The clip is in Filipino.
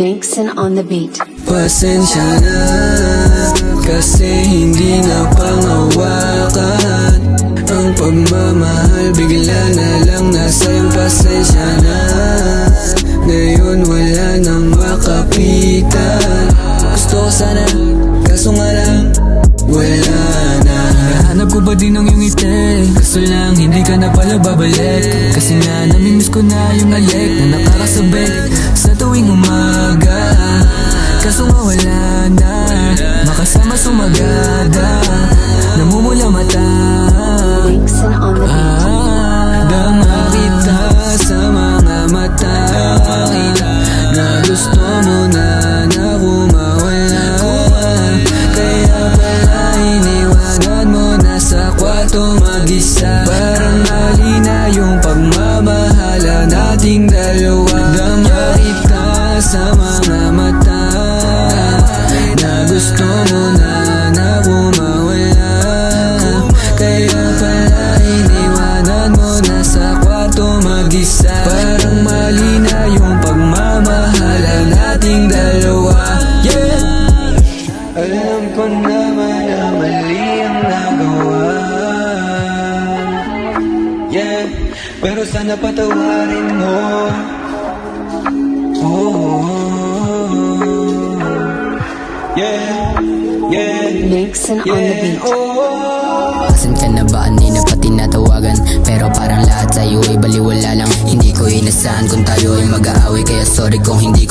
Nixon on the beat. Pasensya na, kasi hindi na pangawakan ang pagmamahal, bigla na lang nasa iyong pasensya na. Ngayon wala nang makapitan. Gusto ko sana, kaso nga lang wala na. Nahanap ko ba din ang iyong ngiti, kaso lang hindi ka na pala babalik. Kasi nga namimiss ko na yung alik na nakakasabit sa tuwing umaga. Kaso nga wala na, makasama sumagada, namumula mata. Nixon on the beat. Dama kita sa mga mata na gusto mo na kumawala. Kaya pala iniwanan mo na sa kwarto mag-isa. Parang mali na yung pagmamahala nating dalawa. Dama kita sa mga mata na gusto mo na kumawala. Kaya pala iniwanan mo na sa kwarto mag-isa. Parang mali na yung pagmamahala nating dalawa. Yeah, alam ko naman na mali ang nagawa. Yeah, pero sana patawarin mo. Yeah, yeah, Nixon on the beat. Asan ka na ba? Hindi na pa tinatawagan, pero parang lahat sa'yo ay baliwala lang. Hindi ko inasahan kung tayo ay mag-aaway, kaya sorry kung hindi